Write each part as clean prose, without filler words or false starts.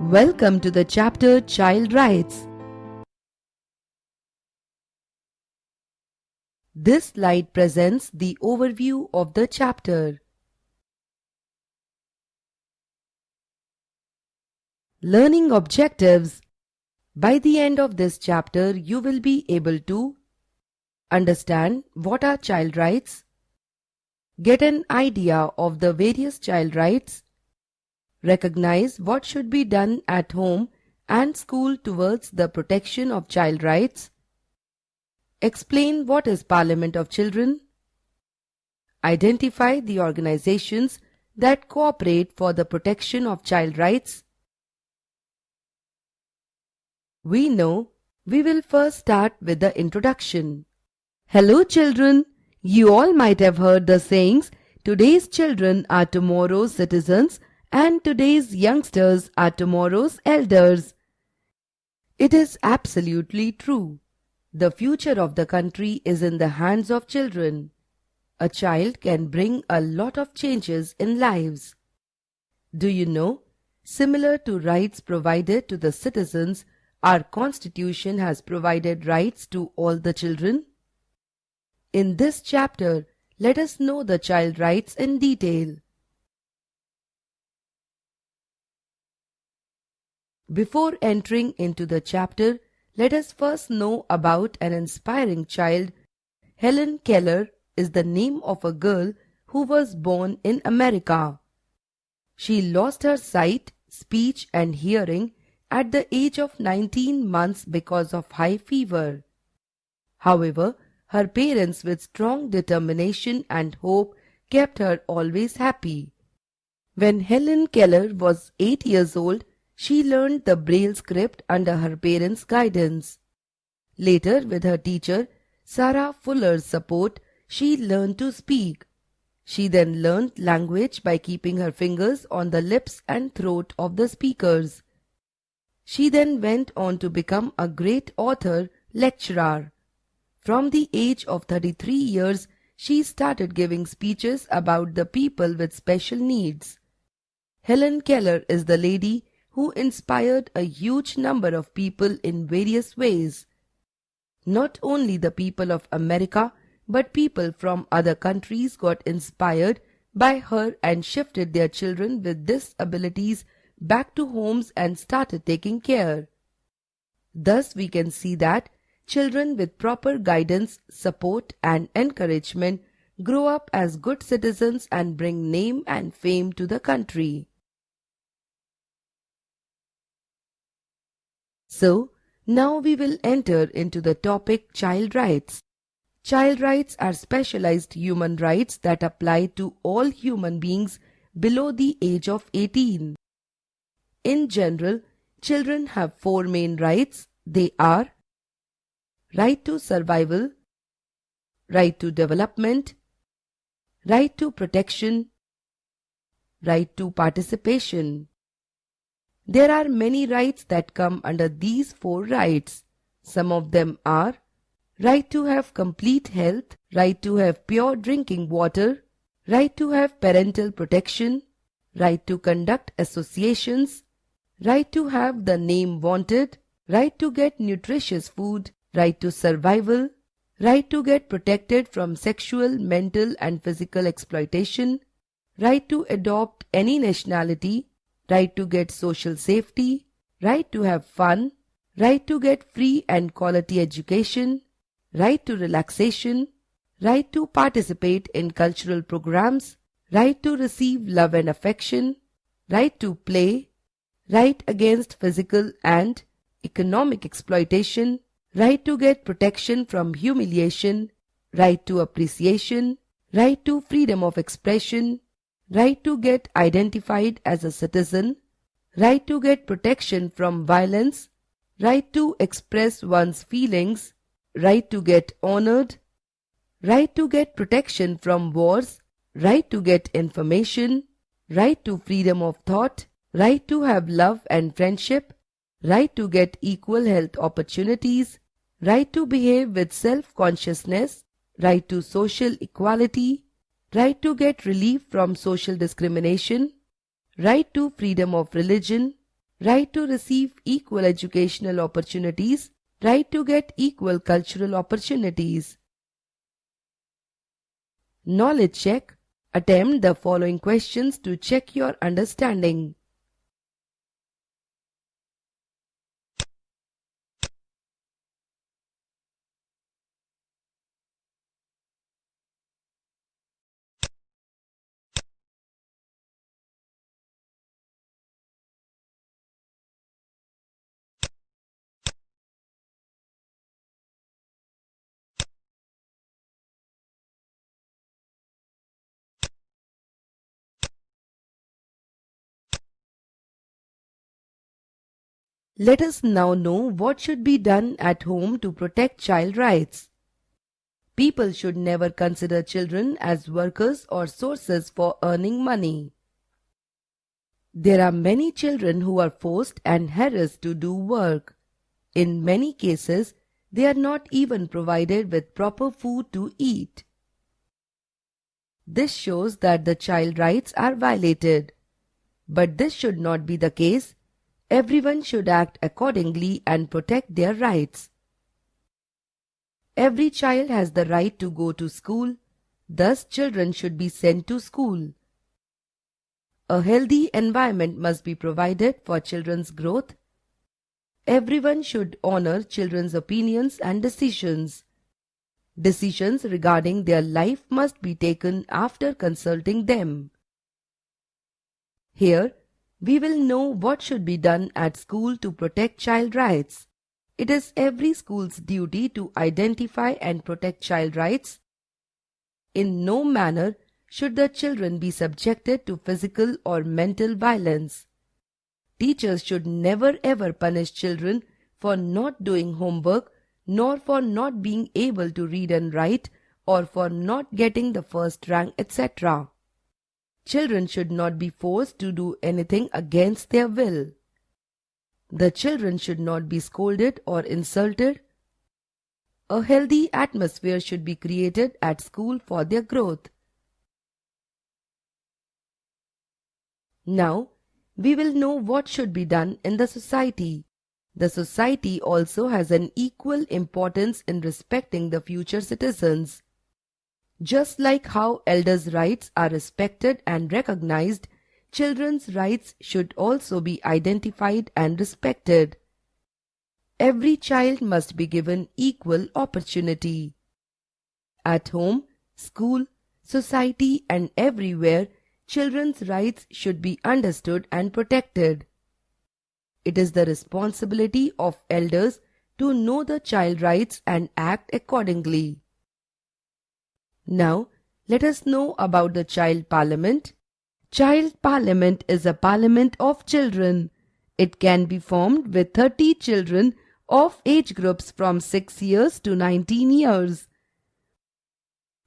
Welcome to the chapter Child Rights. This slide presents the overview of the chapter. Learning objectives. By the end of this chapter, you will be able to understand what are child rights, get an idea of the various child rights, recognize what should be done at home and school towards the protection of child rights, explain what is Parliament of Children, identify the organizations that cooperate for the protection of child rights. We know we will first start with the introduction. Hello children, you all might have heard the sayings, today's children are tomorrow's citizens and today's youngsters are tomorrow's elders. It is absolutely true. The future of the country is in the hands of children. A child can bring a lot of changes in lives. Do you know, similar to rights provided to the citizens, our Constitution has provided rights to all the children? In this chapter, let us know the child rights in detail. Before entering into the chapter, let us first know about an inspiring child. Helen Keller is the name of a girl who was born in America. She lost her sight, speech and hearing at the age of 19 months because of high fever. However, her parents with strong determination and hope kept her always happy. When Helen Keller was 8 years old, she learned the Braille script under her parents' guidance. Later, with her teacher, Sarah Fuller's support, she learned to speak. She then learned language by keeping her fingers on the lips and throat of the speakers. She then went on to become a great author, lecturer. From the age of 33 years, she started giving speeches about the people with special needs. Helen Keller is the lady who inspired a huge number of people in various ways. Not only the people of America, but people from other countries got inspired by her and shifted their children with disabilities back to homes and started taking care. Thus we can see that children with proper guidance, support and encouragement grow up as good citizens and bring name and fame to the country. So, now we will enter into the topic child rights. Child rights are specialized human rights that apply to all human beings below the age of 18. In general, children have four main rights. They are right to survival, right to development, right to protection, right to participation. There are many rights that come under these four rights. Some of them are right to have complete health, right to have pure drinking water, right to have parental protection, right to conduct associations, right to have the name wanted, right to get nutritious food, right to survival, right to get protected from sexual, mental and physical exploitation, right to adopt any nationality, right to get social safety, right to have fun, right to get free and quality education, right to relaxation, right to participate in cultural programs, right to receive love and affection, right to play, right against physical and economic exploitation, right to get protection from humiliation, right to appreciation, right to freedom of expression, right to get identified as a citizen, right to get protection from violence, right to express one's feelings, right to get honored, right to get protection from wars, right to get information, right to freedom of thought, right to have love and friendship, right to get equal health opportunities, right to behave with self-consciousness, right to social equality, right to get relief from social discrimination, right to freedom of religion, right to receive equal educational opportunities, right to get equal cultural opportunities. Knowledge check. Attempt the following questions to check your understanding. Let us now know what should be done at home to protect child rights. People should never consider children as workers or sources for earning money. There are many children who are forced and harassed to do work. In many cases, they are not even provided with proper food to eat. This shows that the child rights are violated. But this should not be the case. Everyone should act accordingly and protect their rights. Every child has the right to go to school. Thus, children should be sent to school. A healthy environment must be provided for children's growth. Everyone should honor children's opinions and decisions. Decisions regarding their life must be taken after consulting them. Here, we will know what should be done at school to protect child rights. It is every school's duty to identify and protect child rights. In no manner should the children be subjected to physical or mental violence. Teachers should never ever punish children for not doing homework, nor for not being able to read and write, or for not getting the first rank, etc. Children should not be forced to do anything against their will. The children should not be scolded or insulted. A healthy atmosphere should be created at school for their growth. Now, we will know what should be done in the society. The society also has an equal importance in respecting the future citizens. Just like how elders' rights are respected and recognized, children's rights should also be identified and respected. Every child must be given equal opportunity. At home, school, society, and everywhere, children's rights should be understood and protected. It is the responsibility of elders to know the child rights and act accordingly. Now, let us know about the Child Parliament. Child Parliament is a parliament of children. It can be formed with 30 children of age groups from 6 years to 19 years.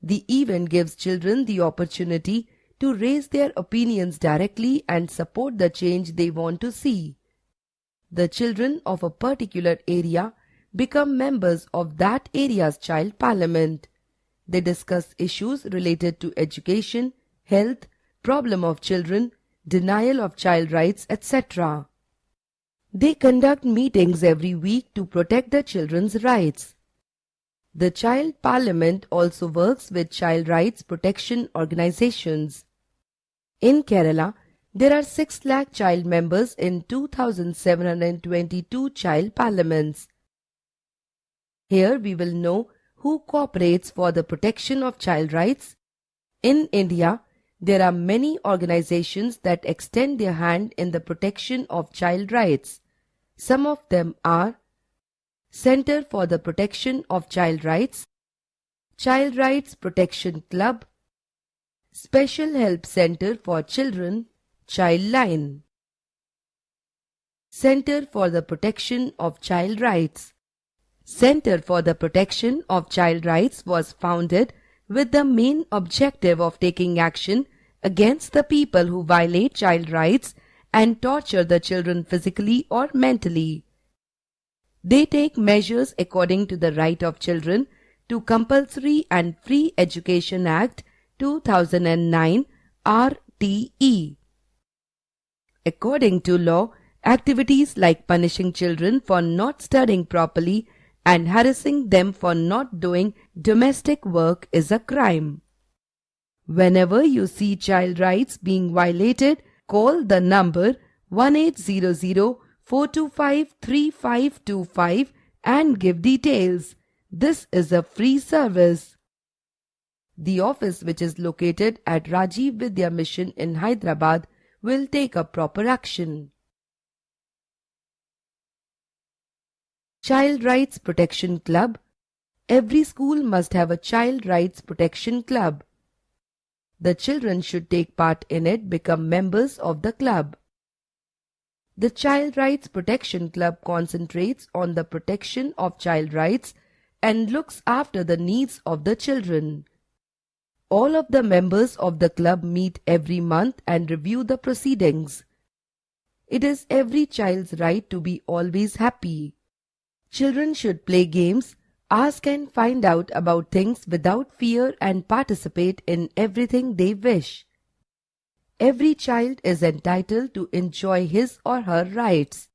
The event gives children the opportunity to raise their opinions directly and support the change they want to see. The children of a particular area become members of that area's child parliament. They discuss issues related to education, health, problem of children, denial of child rights, etc. They conduct meetings every week to protect the children's rights. The Child Parliament also works with child rights protection organizations. In Kerala, there are 6 lakh child members in 2,722 child parliaments. Here we will know who cooperates for the protection of child rights. In India, there are many organizations that extend their hand in the protection of child rights. Some of them are Center for the Protection of Child Rights, Child Rights Protection Club, Special Help Center for Children, Childline. Center for the Protection of Child Rights. Center for the Protection of Child Rights was founded with the main objective of taking action against the people who violate child rights and torture the children physically or mentally. They take measures according to the right of children to Compulsory and Free Education Act 2009 RTE. According to law, Activities like punishing children for not studying properly and harassing them for not doing domestic work is a crime. Whenever you see child rights being violated, call the number 1800-425-3525 and give details. This is a free service. The office, which is located at Rajiv Vidya Mission in Hyderabad, will take a proper action. Child Rights Protection Club. Every school must have a Child Rights Protection Club. The children should take part in it, become members of the club. The Child Rights Protection Club concentrates on the protection of child rights and looks after the needs of the children. All of the members of the club meet every month and review the proceedings. It is every child's right to be always happy. Children should play games, ask and find out about things without fear and participate in everything they wish. Every child is entitled to enjoy his or her rights.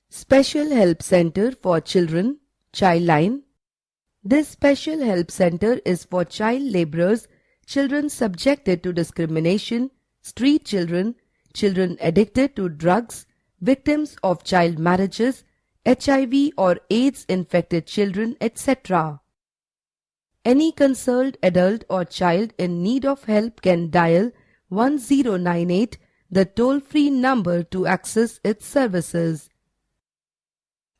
Special Help Center for Children, Childline. This Special Help Center is for child laborers, children subjected to discrimination, street children, children addicted to drugs, victims of child marriages, HIV or AIDS-infected children, etc. Any concerned adult or child in need of help can dial 1098, the toll-free number, to access its services.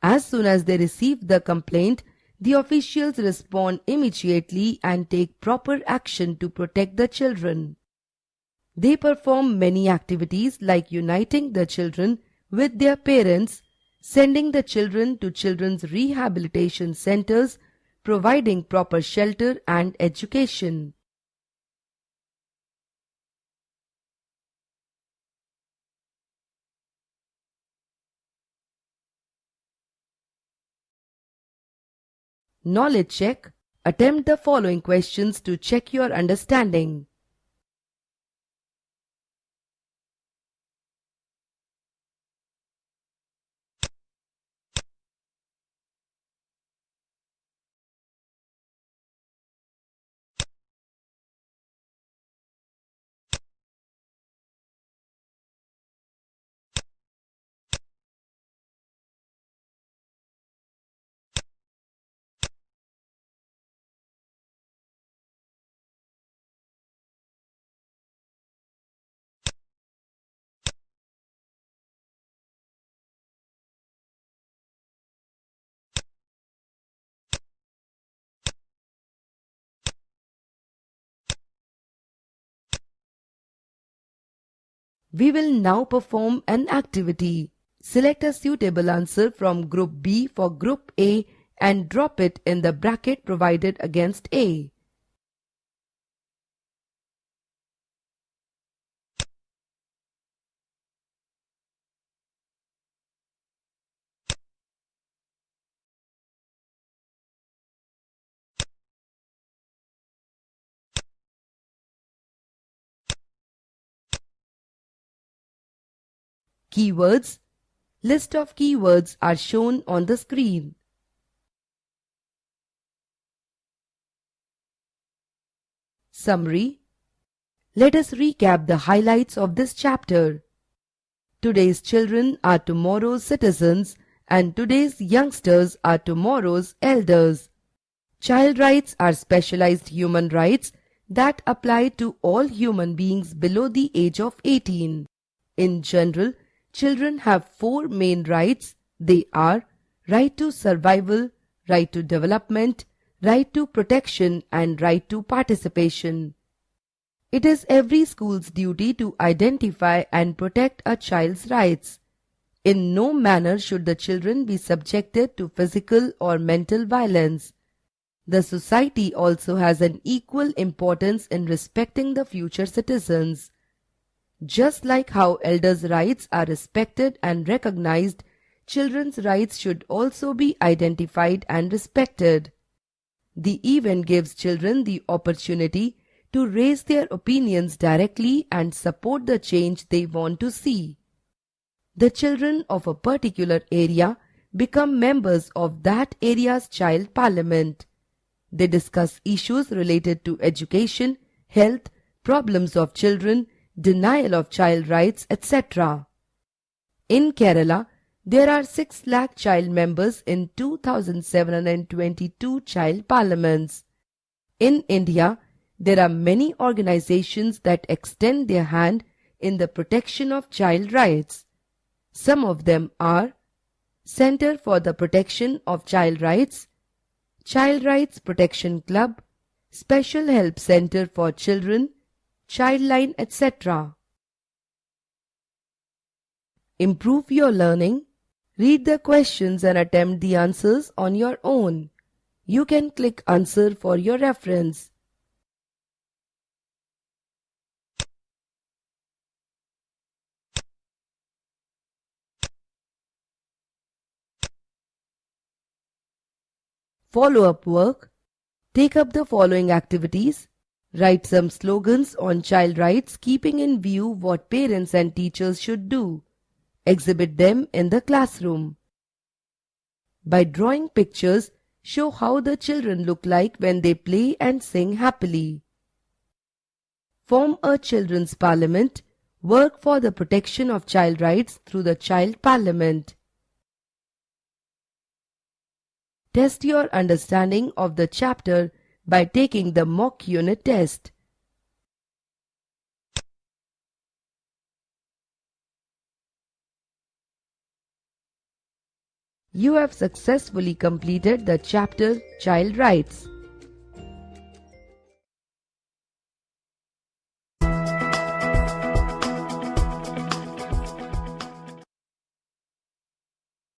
As soon as they receive the complaint, the officials respond immediately and take proper action to protect the children. They perform many activities like uniting the children with their parents, sending the children to children's rehabilitation centers, providing proper shelter and education. Knowledge check. Attempt the following questions to check your understanding. We will now perform an activity. Select a suitable answer from Group B for Group A and drop it in the bracket provided against A. Keywords. List of keywords are shown on the screen. Summary. Let us recap the highlights of this chapter. Today's children are tomorrow's citizens and today's youngsters are tomorrow's elders. Child rights are specialized human rights that apply to all human beings below the age of 18. In general, children have four main rights. They are right to survival, right to development, right to protection, and right to participation. It is every school's duty to identify and protect a child's rights. In no manner should the children be subjected to physical or mental violence. The society also has an equal importance in respecting the future citizens. Just like how elders' rights are respected and recognized, children's rights should also be identified and respected. The event gives children the opportunity to raise their opinions directly and support the change they want to see. The children of a particular area become members of that area's child parliament. They discuss issues related to education, health, problems of children, denial of child rights, etc. In Kerala, there are 6 lakh child members in 2,722 child parliaments. In India, there are many organizations that extend their hand in the protection of child rights. Some of them are Center for the Protection of Child Rights, Child Rights Protection Club, Special Help Center for Children, Childline, etc. Improve your learning. Read the questions and attempt the answers on your own. You can click Answer for your reference. Follow-up work. Take up the following activities. Write some slogans on child rights keeping in view what parents and teachers should do. Exhibit them in the classroom. By drawing pictures, show how the children look like when they play and sing happily. Form a children's parliament. Work for the protection of child rights through the child parliament. Test your understanding of the chapter by taking the mock unit test. You have successfully completed the chapter Child Rights.